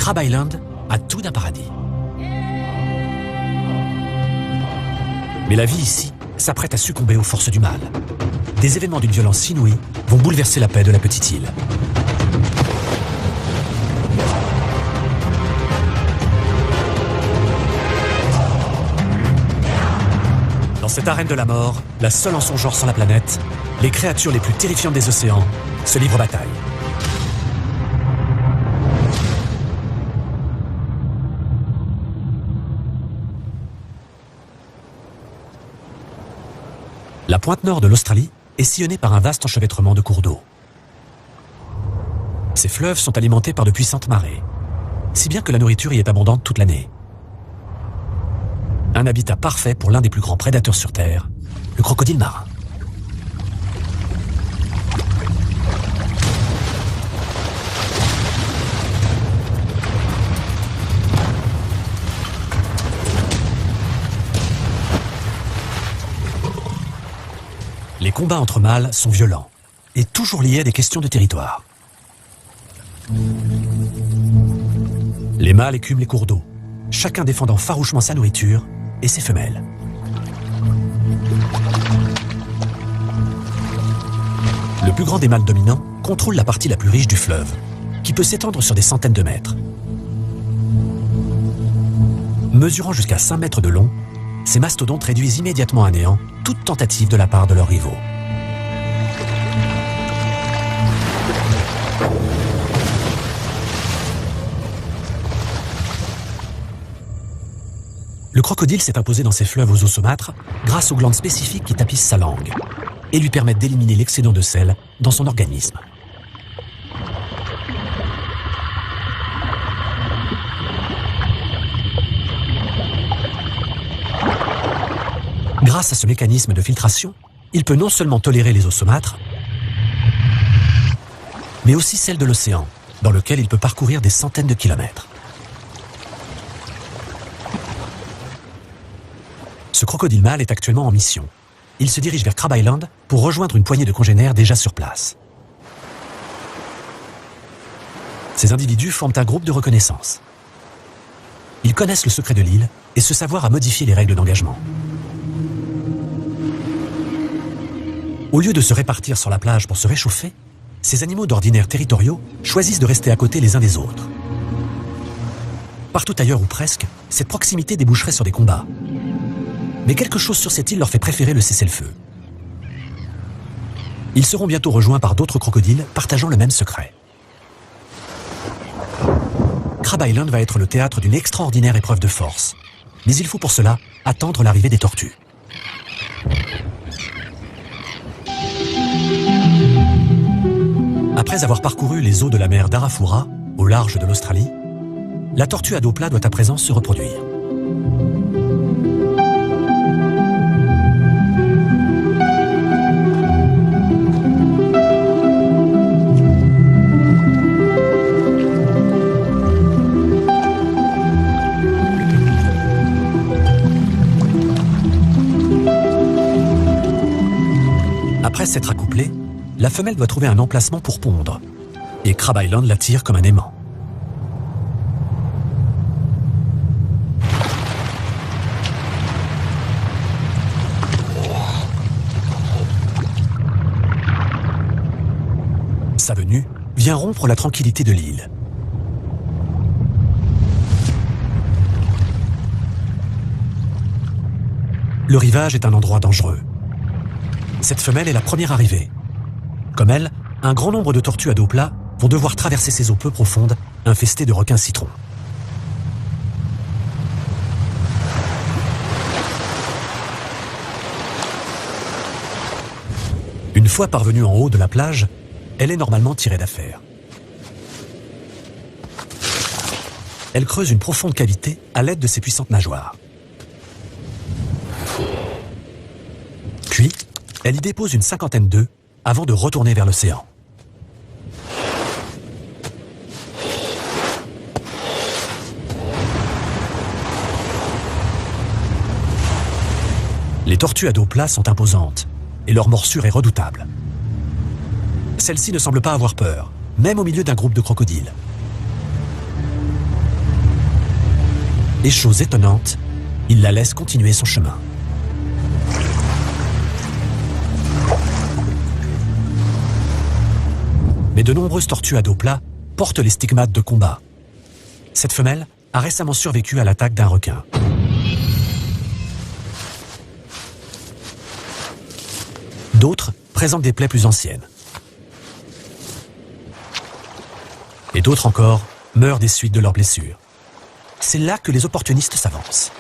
Crab Island a tout d'un paradis. Mais la vie ici s'apprête à succomber aux forces du mal. Des événements d'une violence inouïe vont bouleverser la paix de la petite île. Dans cette arène de la mort, la seule en son genre sur la planète, les créatures les plus terrifiantes des océans se livrent bataille. La pointe nord de l'Australie est sillonnée par un vaste enchevêtrement de cours d'eau. Ces fleuves sont alimentés par de puissantes marées, si bien que la nourriture y est abondante toute l'année. Un habitat parfait pour l'un des plus grands prédateurs sur Terre, le crocodile marin. Les combats entre mâles sont violents et toujours liés à des questions de territoire. Les mâles écument les cours d'eau, chacun défendant farouchement sa nourriture et ses femelles. Le plus grand des mâles dominants contrôle la partie la plus riche du fleuve, qui peut s'étendre sur des centaines de mètres. Mesurant jusqu'à 5 mètres de long, ces mastodontes réduisent immédiatement à néant toute tentative de la part de leurs rivaux. Le crocodile s'est imposé dans ces fleuves aux eaux saumâtres grâce aux glandes spécifiques qui tapissent sa langue et lui permettent d'éliminer l'excédent de sel dans son organisme. Grâce à ce mécanisme de filtration, il peut non seulement tolérer les eaux saumâtres, mais aussi celles de l'océan, dans lequel il peut parcourir des centaines de kilomètres. Ce crocodile mâle est actuellement en mission. Il se dirige vers Crab Island pour rejoindre une poignée de congénères déjà sur place. Ces individus forment un groupe de reconnaissance. Ils connaissent le secret de l'île et ce savoir à modifier les règles d'engagement. Au lieu de se répartir sur la plage pour se réchauffer, ces animaux d'ordinaire territoriaux choisissent de rester à côté les uns des autres. Partout ailleurs ou presque, cette proximité déboucherait sur des combats. Mais quelque chose sur cette île leur fait préférer le cessez-le-feu. Ils seront bientôt rejoints par d'autres crocodiles partageant le même secret. Crab Island va être le théâtre d'une extraordinaire épreuve de force. Mais il faut pour cela attendre l'arrivée des tortues. Après avoir parcouru les eaux de la mer d'Arafura, au large de l'Australie, la tortue à dos plat doit à présent se reproduire. Après s'être accouplée, la femelle doit trouver un emplacement pour pondre, et Crab Island l'attire comme un aimant. Sa venue vient rompre la tranquillité de l'île. Le rivage est un endroit dangereux. Cette femelle est la première arrivée. Comme elle, un grand nombre de tortues à dos plat vont devoir traverser ces eaux peu profondes, infestées de requins citrons. Une fois parvenue en haut de la plage, elle est normalement tirée d'affaire. Elle creuse une profonde cavité à l'aide de ses puissantes nageoires. Puis, elle y dépose une cinquantaine d'œufs avant de retourner vers l'océan. Les tortues à dos plat sont imposantes et leur morsure est redoutable. Celle-ci ne semble pas avoir peur, même au milieu d'un groupe de crocodiles. Et chose étonnante, il la laisse continuer son chemin. Mais de nombreuses tortues à dos plat portent les stigmates de combat. Cette femelle a récemment survécu à l'attaque d'un requin. D'autres présentent des plaies plus anciennes. Et d'autres encore meurent des suites de leurs blessures. C'est là que les opportunistes s'avancent.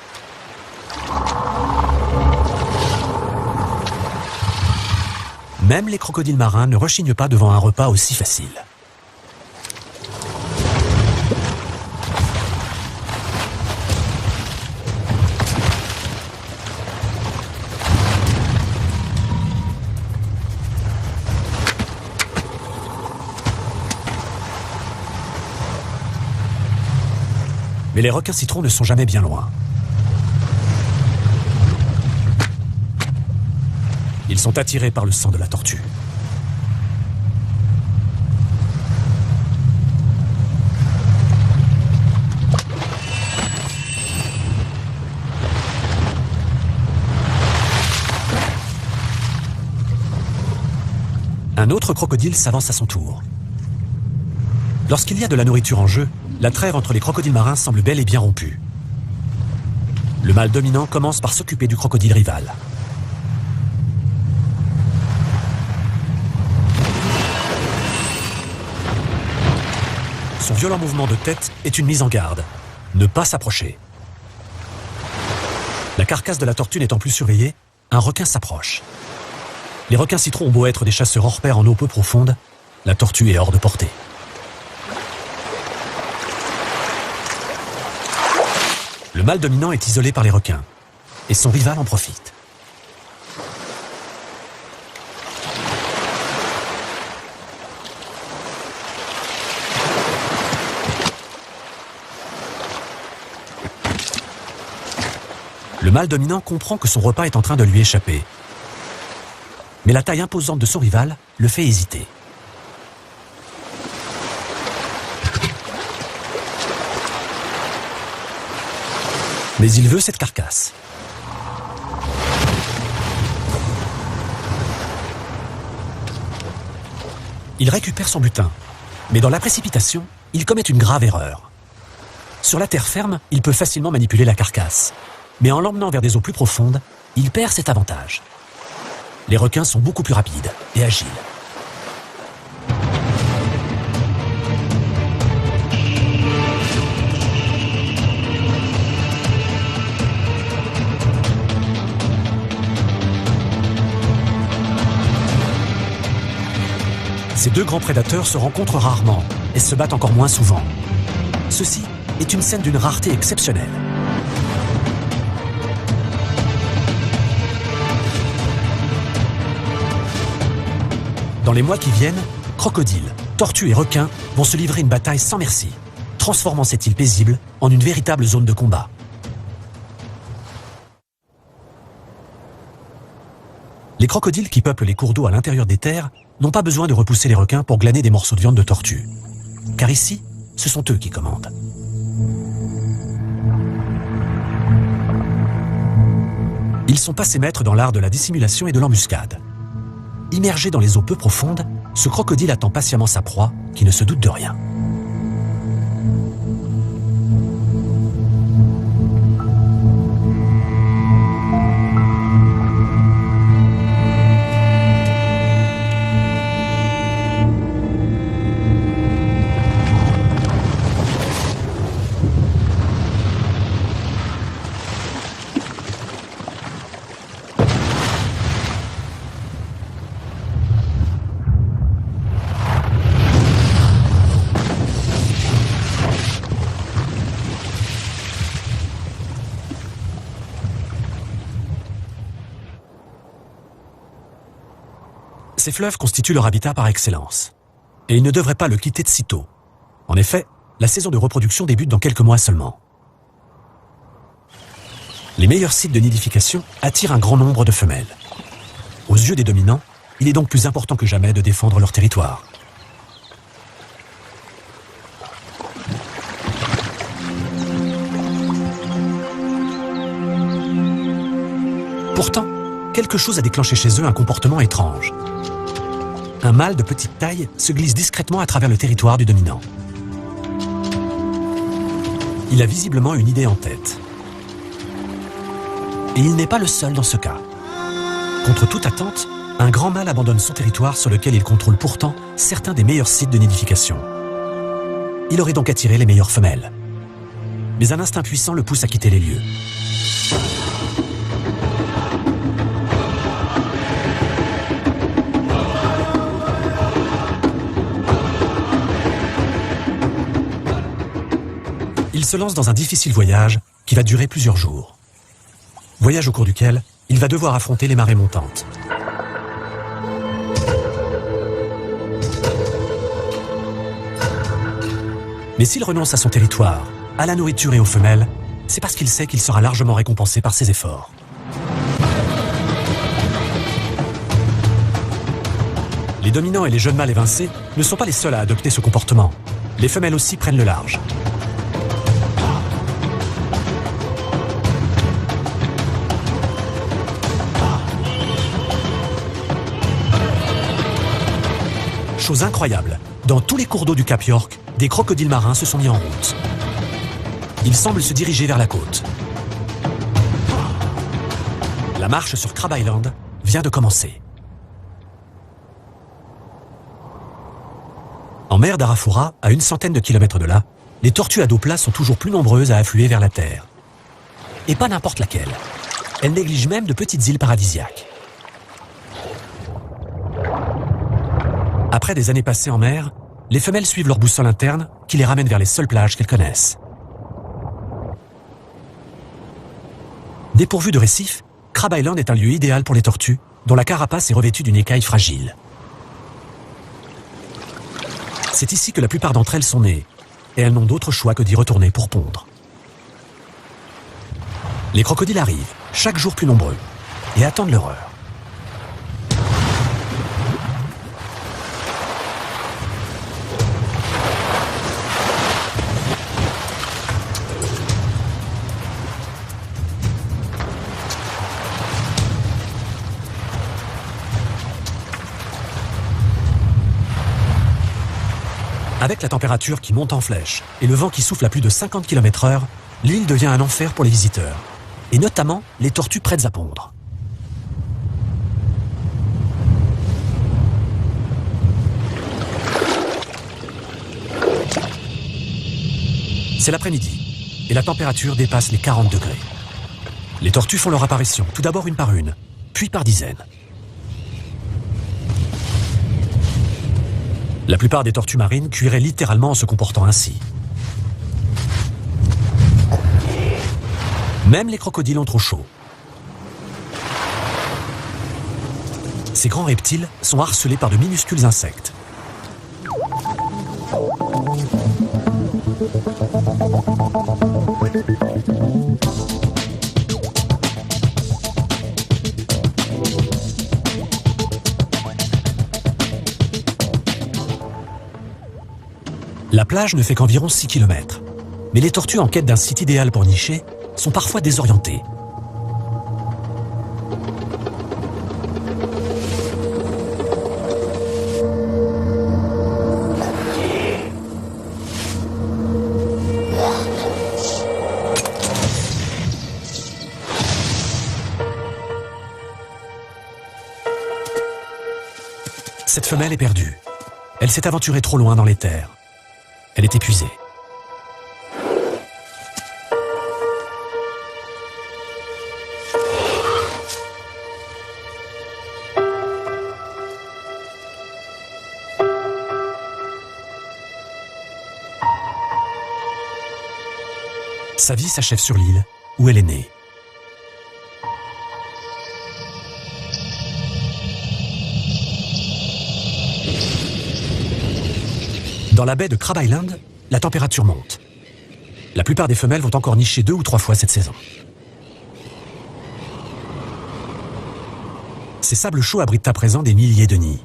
Même les crocodiles marins ne rechignent pas devant un repas aussi facile. Mais les requins citrons ne sont jamais bien loin. Ils sont attirés par le sang de la tortue. Un autre crocodile s'avance à son tour. Lorsqu'il y a de la nourriture en jeu, la trêve entre les crocodiles marins semble bel et bien rompue. Le mâle dominant commence par s'occuper du crocodile rival. Son violent mouvement de tête est une mise en garde. Ne pas s'approcher. La carcasse de la tortue n'étant plus surveillée, un requin s'approche. Les requins citrons ont beau être des chasseurs hors pair en eau peu profonde, la tortue est hors de portée. Le mâle dominant est isolé par les requins, et son rival en profite. Le mâle dominant comprend que son repas est en train de lui échapper. Mais la taille imposante de son rival le fait hésiter. Mais il veut cette carcasse. Il récupère son butin, mais dans la précipitation, il commet une grave erreur. Sur la terre ferme, il peut facilement manipuler la carcasse, mais en l'emmenant vers des eaux plus profondes, il perd cet avantage. Les requins sont beaucoup plus rapides et agiles. Ces deux grands prédateurs se rencontrent rarement et se battent encore moins souvent. Ceci est une scène d'une rareté exceptionnelle. Dans les mois qui viennent, crocodiles, tortues et requins vont se livrer une bataille sans merci, transformant cette île paisible en une véritable zone de combat. Les crocodiles qui peuplent les cours d'eau à l'intérieur des terres n'ont pas besoin de repousser les requins pour glaner des morceaux de viande de tortue. Car ici, ce sont eux qui commandent. Ils sont passés maîtres dans l'art de la dissimulation et de l'embuscade. Immergé dans les eaux peu profondes, ce crocodile attend patiemment sa proie, qui ne se doute de rien. Ces fleuves constituent leur habitat par excellence. Et ils ne devraient pas le quitter de sitôt. En effet, la saison de reproduction débute dans quelques mois seulement. Les meilleurs sites de nidification attirent un grand nombre de femelles. Aux yeux des dominants, il est donc plus important que jamais de défendre leur territoire. Pourtant, quelque chose a déclenché chez eux un comportement étrange. Un mâle de petite taille se glisse discrètement à travers le territoire du dominant. Il a visiblement une idée en tête. Et il n'est pas le seul dans ce cas. Contre toute attente, un grand mâle abandonne son territoire sur lequel il contrôle pourtant certains des meilleurs sites de nidification. Il aurait donc attiré les meilleures femelles. Mais un instinct puissant le pousse à quitter les lieux. Il se lance dans un difficile voyage qui va durer plusieurs jours. Voyage au cours duquel il va devoir affronter les marées montantes. Mais s'il renonce à son territoire, à la nourriture et aux femelles, c'est parce qu'il sait qu'il sera largement récompensé par ses efforts. Les dominants et les jeunes mâles évincés ne sont pas les seuls à adopter ce comportement. Les femelles aussi prennent le large. Chose incroyable, dans tous les cours d'eau du Cap York, des crocodiles marins se sont mis en route. Ils semblent se diriger vers la côte. La marche sur Crab Island vient de commencer. En mer d'Arafura, à une centaine de kilomètres de là, les tortues à dos plat sont toujours plus nombreuses à affluer vers la terre. Et pas n'importe laquelle. Elles négligent même de petites îles paradisiaques. Après des années passées en mer, les femelles suivent leur boussole interne qui les ramène vers les seules plages qu'elles connaissent. Dépourvu de récifs, Crab Island est un lieu idéal pour les tortues, dont la carapace est revêtue d'une écaille fragile. C'est ici que la plupart d'entre elles sont nées, et elles n'ont d'autre choix que d'y retourner pour pondre. Les crocodiles arrivent, chaque jour plus nombreux, et attendent leur heure. Avec la température qui monte en flèche et le vent qui souffle à plus de 50 km/h, l'île devient un enfer pour les visiteurs, et notamment les tortues prêtes à pondre. C'est l'après-midi, et la température dépasse les 40 degrés. Les tortues font leur apparition, tout d'abord une par une, puis par dizaines. La plupart des tortues marines cuiraient littéralement en se comportant ainsi. Même les crocodiles ont trop chaud. Ces grands reptiles sont harcelés par de minuscules insectes. La plage ne fait qu'environ 6 km, mais les tortues en quête d'un site idéal pour nicher sont parfois désorientées. Cette femelle est perdue. Elle s'est aventurée trop loin dans les terres. Elle est épuisée. Sa vie s'achève sur l'île où elle est née. Dans la baie de Crab Island, la température monte. La plupart des femelles vont encore nicher 2 ou 3 fois cette saison. Ces sables chauds abritent à présent des milliers de nids.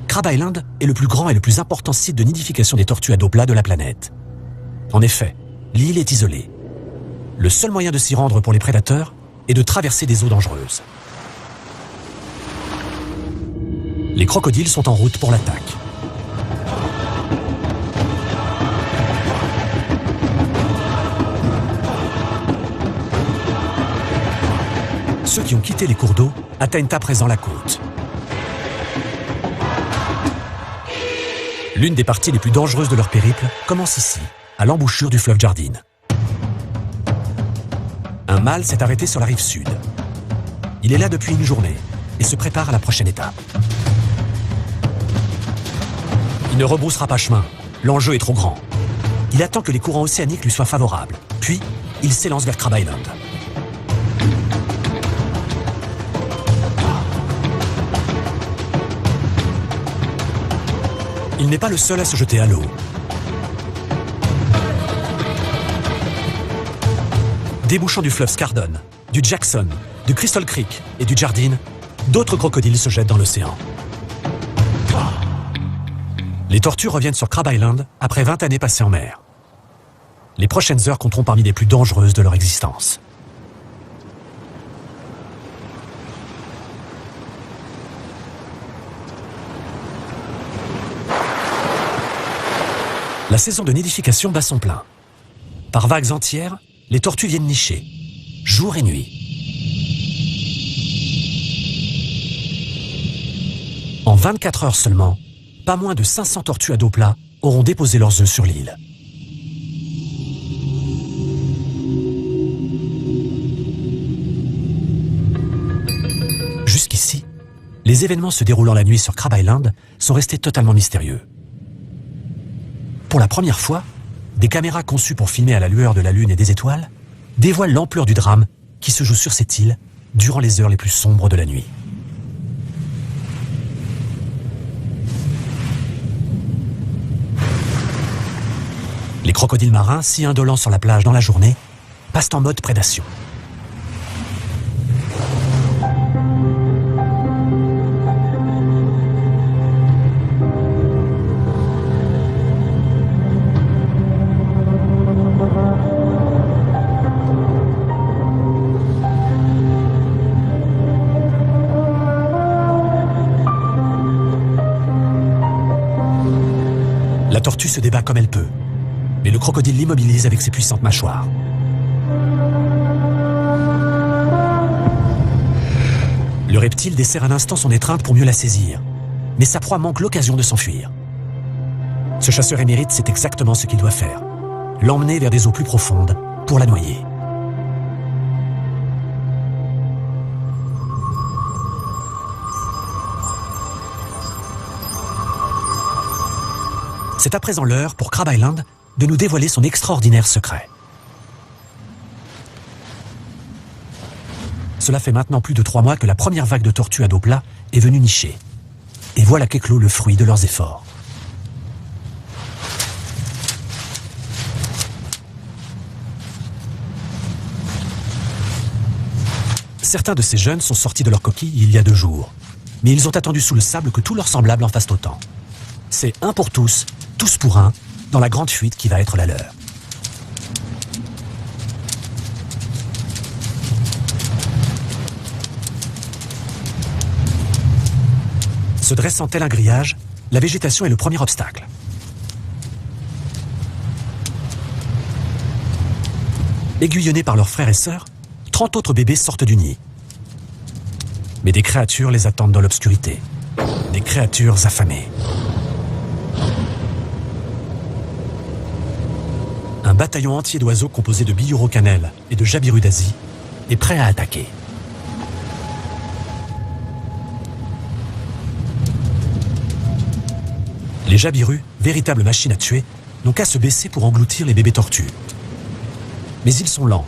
Crab Island est le plus grand et le plus important site de nidification des tortues à dos plat de la planète. En effet, l'île est isolée. Le seul moyen de s'y rendre pour les prédateurs et de traverser des eaux dangereuses. Les crocodiles sont en route pour l'attaque. Ceux qui ont quitté les cours d'eau atteignent à présent la côte. L'une des parties les plus dangereuses de leur périple commence ici, à l'embouchure du fleuve Jardine. Un mâle s'est arrêté sur la rive sud. Il est là depuis une journée et se prépare à la prochaine étape. Il ne rebroussera pas chemin, l'enjeu est trop grand. Il attend que les courants océaniques lui soient favorables, puis il s'élance vers Crab Island. Il n'est pas le seul à se jeter à l'eau. Débouchant du fleuve Scardon, du Jackson, du Crystal Creek et du Jardine, d'autres crocodiles se jettent dans l'océan. Les tortues reviennent sur Crab Island après 20 années passées en mer. Les prochaines heures compteront parmi les plus dangereuses de leur existence. La saison de nidification bat son plein. Par vagues entières, les tortues viennent nicher, jour et nuit. En 24 heures seulement, pas moins de 500 tortues à dos plat auront déposé leurs œufs sur l'île. Jusqu'ici, les événements se déroulant la nuit sur Crab Island sont restés totalement mystérieux. Pour la première fois, des caméras conçues pour filmer à la lueur de la lune et des étoiles dévoilent l'ampleur du drame qui se joue sur cette île durant les heures les plus sombres de la nuit. Les crocodiles marins, si indolents sur la plage dans la journée, passent en mode prédation. La tortue se débat comme elle peut, mais le crocodile l'immobilise avec ses puissantes mâchoires. Le reptile desserre un instant son étreinte pour mieux la saisir, mais sa proie manque l'occasion de s'enfuir. Ce chasseur émérite sait exactement ce qu'il doit faire, l'emmener vers des eaux plus profondes pour la noyer. C'est à présent l'heure pour Crab Island de nous dévoiler son extraordinaire secret. Cela fait maintenant plus de 3 mois que la première vague de tortues à dos plat est venue nicher. Et voilà qu'éclot le fruit de leurs efforts. Certains de ces jeunes sont sortis de leur coquille il y a 2 jours. Mais ils ont attendu sous le sable que tous leurs semblables en fassent autant. C'est un pour tous, tous pour un, dans la grande fuite qui va être la leur. Se dressant tel un grillage, la végétation est le premier obstacle. Aiguillonnés par leurs frères et sœurs, 30 autres bébés sortent du nid. Mais des créatures les attendent dans l'obscurité. Des créatures affamées. Un bataillon entier d'oiseaux composé de biuro-cannelle et de jabirus d'Asie est prêt à attaquer. Les jabirus, véritables machines à tuer, n'ont qu'à se baisser pour engloutir les bébés tortues. Mais ils sont lents,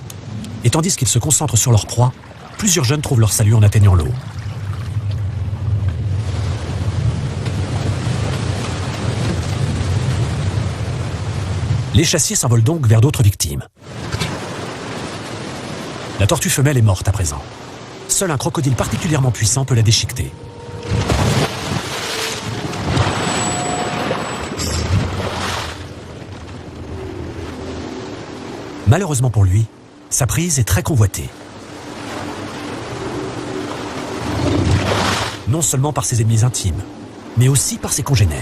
et tandis qu'ils se concentrent sur leur proie, plusieurs jeunes trouvent leur salut en atteignant l'eau. Les chassiers s'envolent donc vers d'autres victimes. La tortue femelle est morte à présent. Seul un crocodile particulièrement puissant peut la déchiqueter. Malheureusement pour lui, sa prise est très convoitée. non seulement par ses ennemis intimes, mais aussi par ses congénères.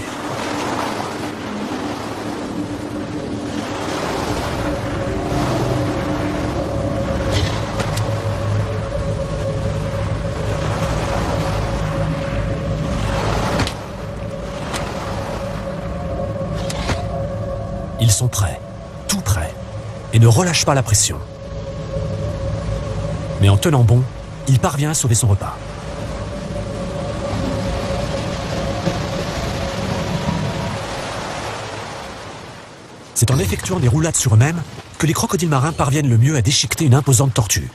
Ils sont prêts, tout prêts, et ne relâchent pas la pression. Mais en tenant bon, il parvient à sauver son repas. C'est en effectuant des roulades sur eux-mêmes que les crocodiles marins parviennent le mieux à déchiqueter une imposante tortue.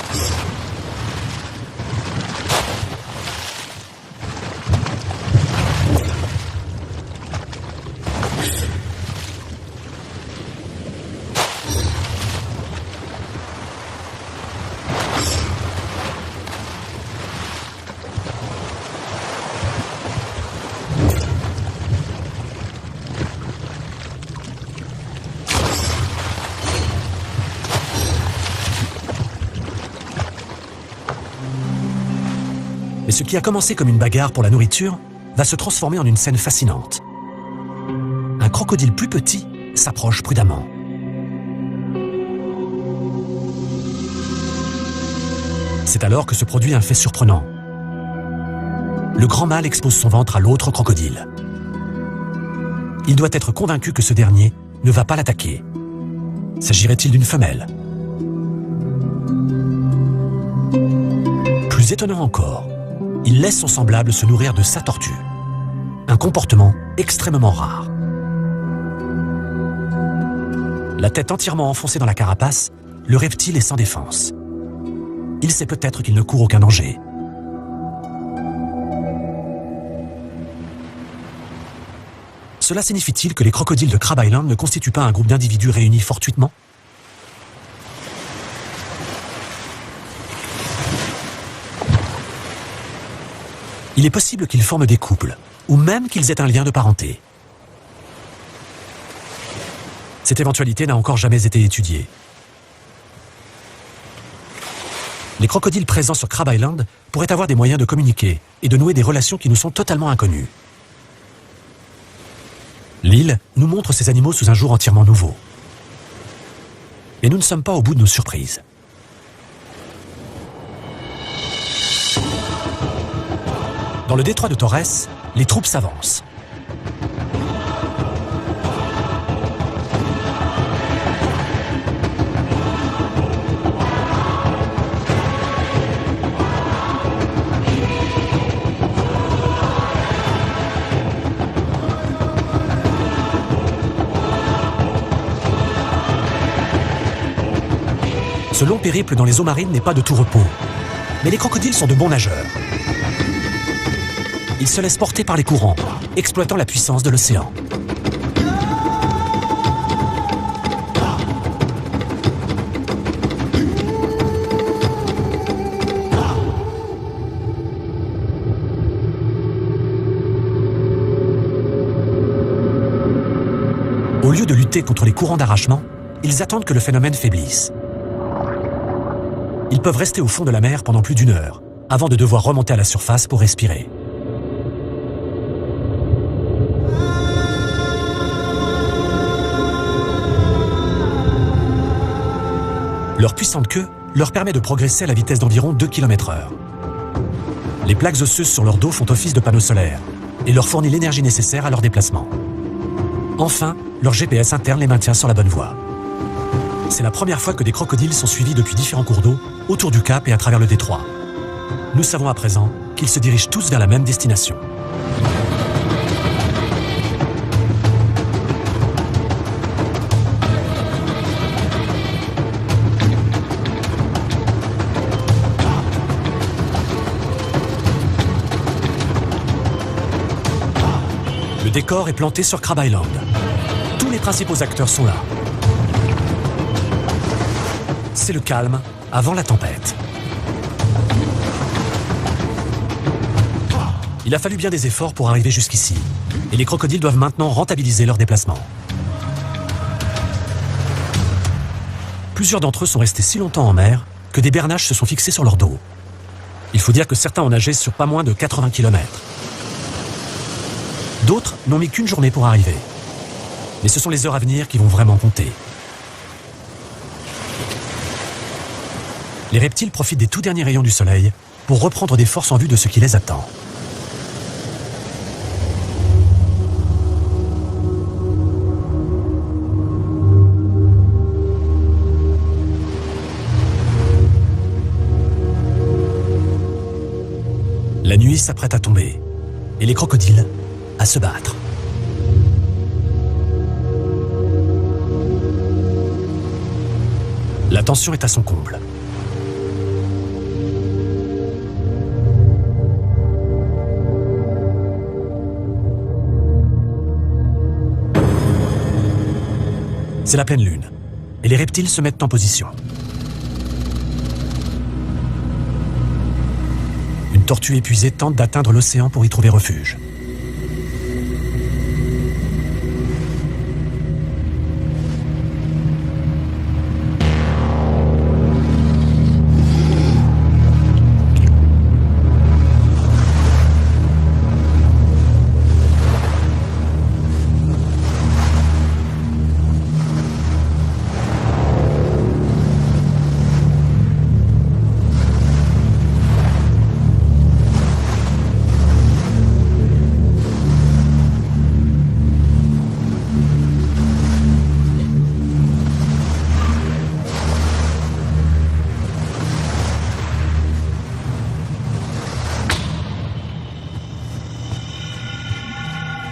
Mais ce qui a commencé comme une bagarre pour la nourriture va se transformer en une scène fascinante. Un crocodile plus petit s'approche prudemment. C'est alors que se produit un fait surprenant. Le grand mâle expose son ventre à l'autre crocodile. Il doit être convaincu que ce dernier ne va pas l'attaquer. S'agirait-il d'une femelle? Plus étonnant encore, il laisse son semblable se nourrir de sa tortue. Un comportement extrêmement rare. La tête entièrement enfoncée dans la carapace, le reptile est sans défense. Il sait peut-être qu'il ne court aucun danger. Cela signifie-t-il que les crocodiles de Crab Island ne constituent pas un groupe d'individus réunis fortuitement? Il est possible qu'ils forment des couples, ou même qu'ils aient un lien de parenté. Cette éventualité n'a encore jamais été étudiée. Les crocodiles présents sur Crab Island pourraient avoir des moyens de communiquer et de nouer des relations qui nous sont totalement inconnues. L'île nous montre ces animaux sous un jour entièrement nouveau. Et nous ne sommes pas au bout de nos surprises. Dans le détroit de Torres, les troupes s'avancent. Ce long périple dans les eaux marines n'est pas de tout repos. Mais les crocodiles sont de bons nageurs. Ils se laissent porter par les courants, exploitant la puissance de l'océan. Au lieu de lutter contre les courants d'arrachement, ils attendent que le phénomène faiblisse. Ils peuvent rester au fond de la mer pendant plus d'1 heure, avant de devoir remonter à la surface pour respirer. Leur puissante queue leur permet de progresser à la vitesse d'environ 2 km/h. Les plaques osseuses sur leur dos font office de panneaux solaires et leur fournit l'énergie nécessaire à leur déplacement. Enfin, leur GPS interne les maintient sur la bonne voie. C'est la première fois que des crocodiles sont suivis depuis différents cours d'eau, autour du cap et à travers le détroit. Nous savons à présent qu'ils se dirigent tous vers la même destination. Le décor est planté sur Crab Island. Tous les principaux acteurs sont là. C'est le calme avant la tempête. Il a fallu bien des efforts pour arriver jusqu'ici, et les crocodiles doivent maintenant rentabiliser leur déplacement. Plusieurs d'entre eux sont restés si longtemps en mer que des bernaches se sont fixés sur leur dos. Il faut dire que certains ont nagé sur pas moins de 80 km. D'autres n'ont mis qu'une journée pour arriver. Mais ce sont les heures à venir qui vont vraiment compter. Les reptiles profitent des tout derniers rayons du soleil pour reprendre des forces en vue de ce qui les attend. La nuit s'apprête à tomber, et les crocodiles à se battre. La tension est à son comble. C'est la pleine lune, et les reptiles se mettent en position. Une tortue épuisée tente d'atteindre l'océan pour y trouver refuge.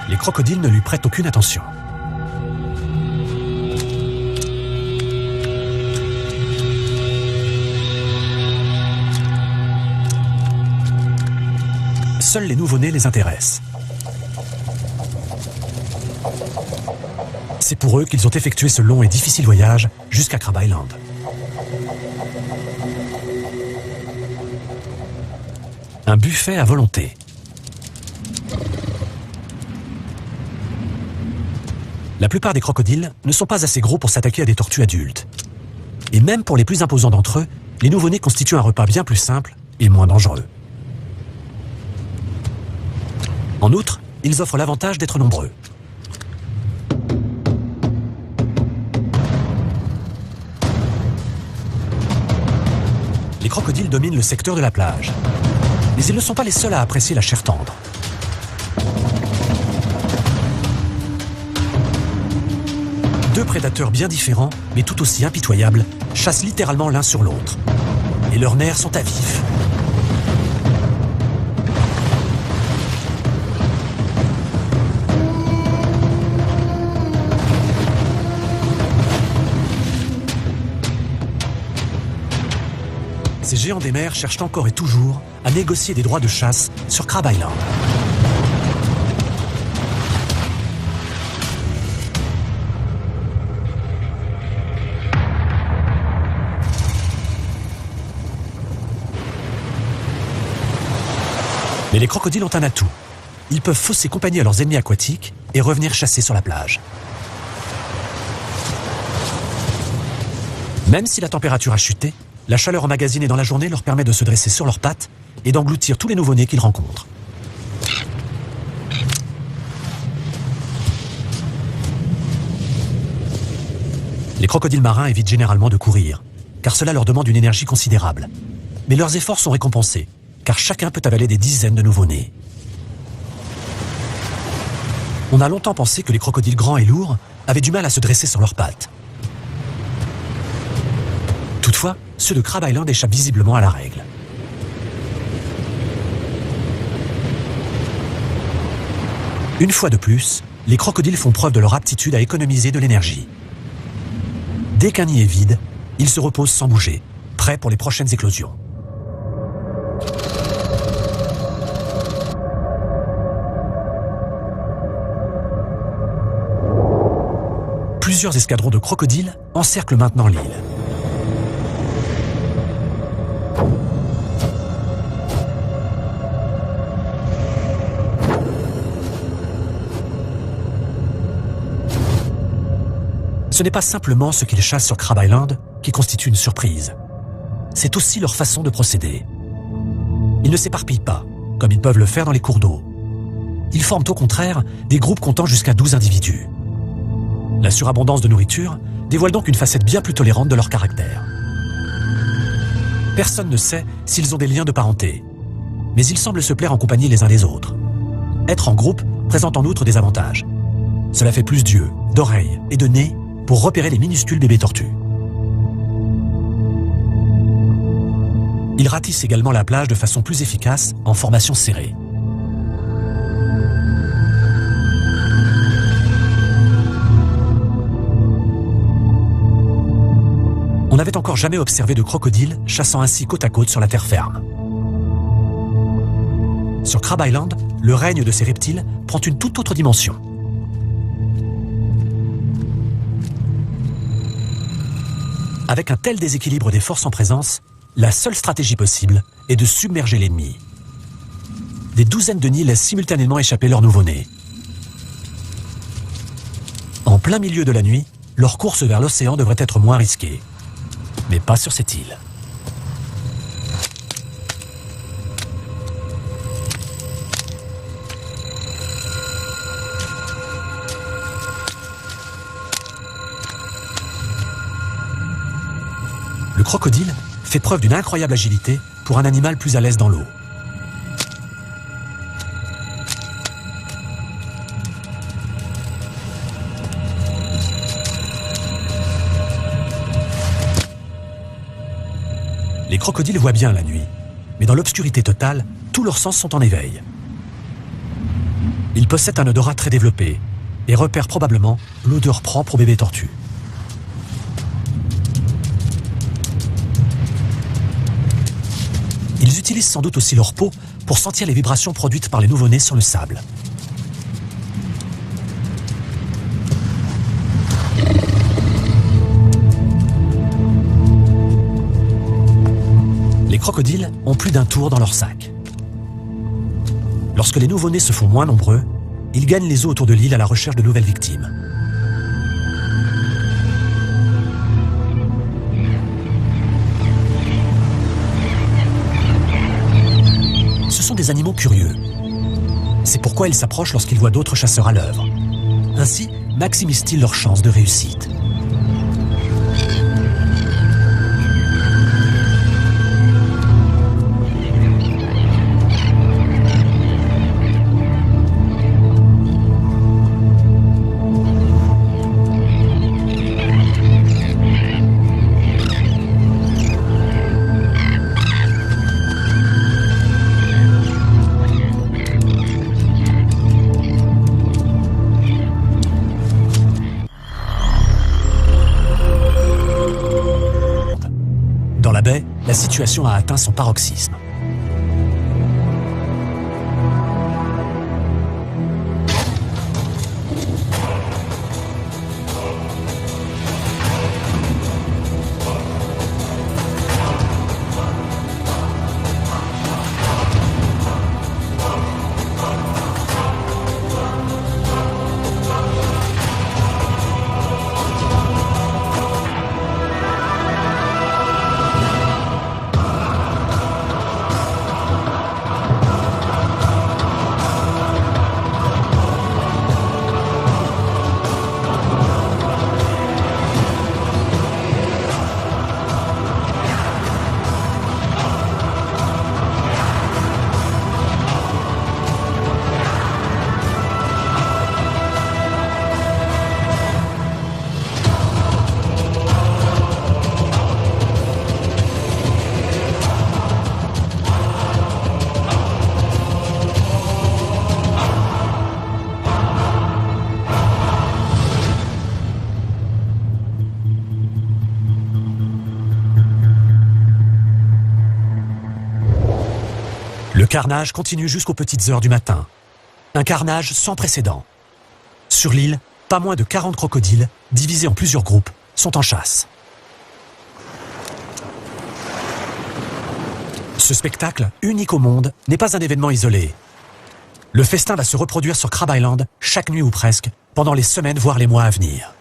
Les crocodiles ne lui prêtent aucune attention. Seuls les nouveau-nés les intéressent. C'est pour eux qu'ils ont effectué ce long et difficile voyage jusqu'à Crab Island. Un buffet à volonté. La plupart des crocodiles ne sont pas assez gros pour s'attaquer à des tortues adultes. Et même pour les plus imposants d'entre eux, les nouveau-nés constituent un repas bien plus simple et moins dangereux. En outre, ils offrent l'avantage d'être nombreux. Les crocodiles dominent le secteur de la plage. Mais ils ne sont pas les seuls à apprécier la chair tendre. Deux prédateurs bien différents, mais tout aussi impitoyables, chassent littéralement l'un sur l'autre. Et leurs nerfs sont à vif. Ces géants des mers cherchent encore et toujours à négocier des droits de chasse sur Crab Island. Mais les crocodiles ont un atout. Ils peuvent fausser compagnie à leurs ennemis aquatiques et revenir chasser sur la plage. Même si la température a chuté, la chaleur emmagasinée dans la journée leur permet de se dresser sur leurs pattes et d'engloutir tous les nouveau-nés qu'ils rencontrent. Les crocodiles marins évitent généralement de courir, car cela leur demande une énergie considérable. Mais leurs efforts sont récompensés, car chacun peut avaler des dizaines de nouveau-nés. On a longtemps pensé que les crocodiles grands et lourds avaient du mal à se dresser sur leurs pattes. Toutefois, ceux de Crab Island échappent visiblement à la règle. Une fois de plus, les crocodiles font preuve de leur aptitude à économiser de l'énergie. Dès qu'un nid est vide, ils se reposent sans bouger, prêts pour les prochaines éclosions. Plusieurs escadrons de crocodiles encerclent maintenant l'île. Ce n'est pas simplement ce qu'ils chassent sur Crab Island qui constitue une surprise. C'est aussi leur façon de procéder. ils ne s'éparpillent pas, comme ils peuvent le faire dans les cours d'eau. Ils forment au contraire des groupes comptant jusqu'à 12 individus. La surabondance de nourriture dévoile donc une facette bien plus tolérante de leur caractère. Personne ne sait s'ils ont des liens de parenté, mais ils semblent se plaire en compagnie les uns des autres. Être en groupe présente en outre des avantages. Cela fait plus d'yeux, d'oreilles et de nez pour repérer les minuscules bébés tortues. Ils ratissent également la plage de façon plus efficace en formation serrée. On n'avait encore jamais observé de crocodile chassant ainsi côte à côte sur la terre ferme. Sur Crab Island, le règne de ces reptiles prend une toute autre dimension. Avec un tel déséquilibre des forces en présence, la seule stratégie possible est de submerger l'ennemi. Des douzaines de nids laissent simultanément échapper leurs nouveau-nés. En plein milieu de la nuit, leur course vers l'océan devrait être moins risquée. Mais pas sur cette île. Le crocodile fait preuve d'une incroyable agilité pour un animal plus à l'aise dans l'eau. Les crocodiles voient bien la nuit, mais dans l'obscurité totale, tous leurs sens sont en éveil. Ils possèdent un odorat très développé et repèrent probablement l'odeur propre aux bébés tortues. Ils utilisent sans doute aussi leur peau pour sentir les vibrations produites par les nouveau-nés sur le sable. Les crocodiles ont plus d'un tour dans leur sac. Lorsque les nouveau-nés se font moins nombreux, ils gagnent les eaux autour de l'île à la recherche de nouvelles victimes. Ce sont des animaux curieux. C'est pourquoi ils s'approchent lorsqu'ils voient d'autres chasseurs à l'œuvre. Ainsi, maximisent-ils leurs chances de réussite. La situation a atteint son paroxysme. Le carnage continue jusqu'aux petites heures du matin. Un carnage sans précédent. Sur l'île, pas moins de 40 crocodiles, divisés en plusieurs groupes, sont en chasse. Ce spectacle, unique au monde, n'est pas un événement isolé. Le festin va se reproduire sur Crab Island, chaque nuit ou presque, pendant les semaines voire les mois à venir.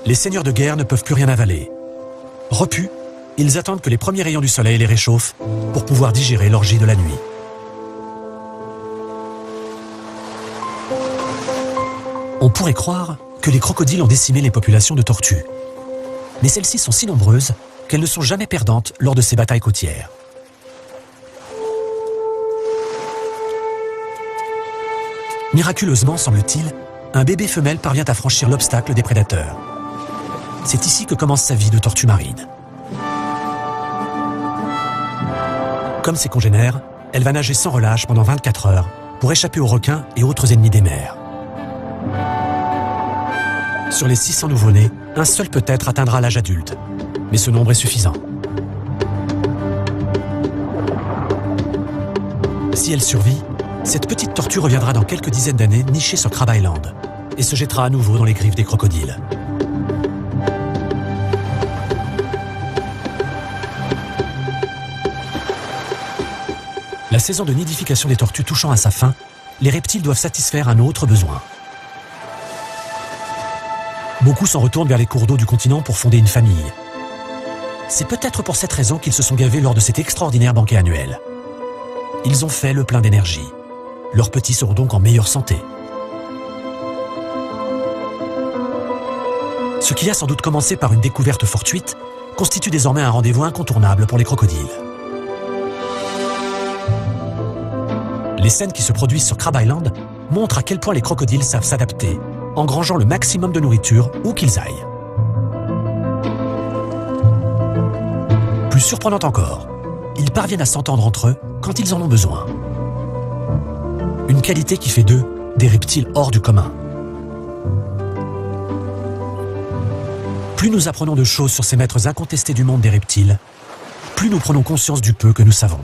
Les seigneurs de guerre ne peuvent plus rien avaler. Repus, ils attendent que les premiers rayons du soleil les réchauffent pour pouvoir digérer l'orgie de la nuit. On pourrait croire que les crocodiles ont décimé les populations de tortues. Mais celles-ci sont si nombreuses qu'elles ne sont jamais perdantes lors de ces batailles côtières. Miraculeusement, semble-t-il, un bébé femelle parvient à franchir l'obstacle des prédateurs. C'est ici que commence sa vie de tortue marine. Comme ses congénères, elle va nager sans relâche pendant 24 heures pour échapper aux requins et autres ennemis des mers. Sur les 600 nouveau-nés, un seul peut-être atteindra l'âge adulte, mais ce nombre est suffisant. Si elle survit, cette petite tortue reviendra dans quelques dizaines d'années nicher sur Crab Island et se jettera à nouveau dans les griffes des crocodiles. La saison de nidification des tortues touchant à sa fin, les reptiles doivent satisfaire un autre besoin. Beaucoup s'en retournent vers les cours d'eau du continent pour fonder une famille. C'est peut-être pour cette raison qu'ils se sont gavés lors de cet extraordinaire banquet annuel. Ils ont fait le plein d'énergie. Leurs petits seront donc en meilleure santé. Ce qui a sans doute commencé par une découverte fortuite constitue désormais un rendez-vous incontournable pour les crocodiles. Les scènes qui se produisent sur Crab Island montrent à quel point les crocodiles savent s'adapter, engrangeant le maximum de nourriture où qu'ils aillent. Plus surprenant encore, ils parviennent à s'entendre entre eux quand ils en ont besoin. Une qualité qui fait d'eux des reptiles hors du commun. Plus nous apprenons de choses sur ces maîtres incontestés du monde des reptiles, plus nous prenons conscience du peu que nous savons.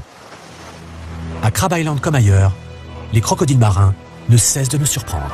À Crab Island comme ailleurs, les crocodiles marins ne cessent de nous surprendre.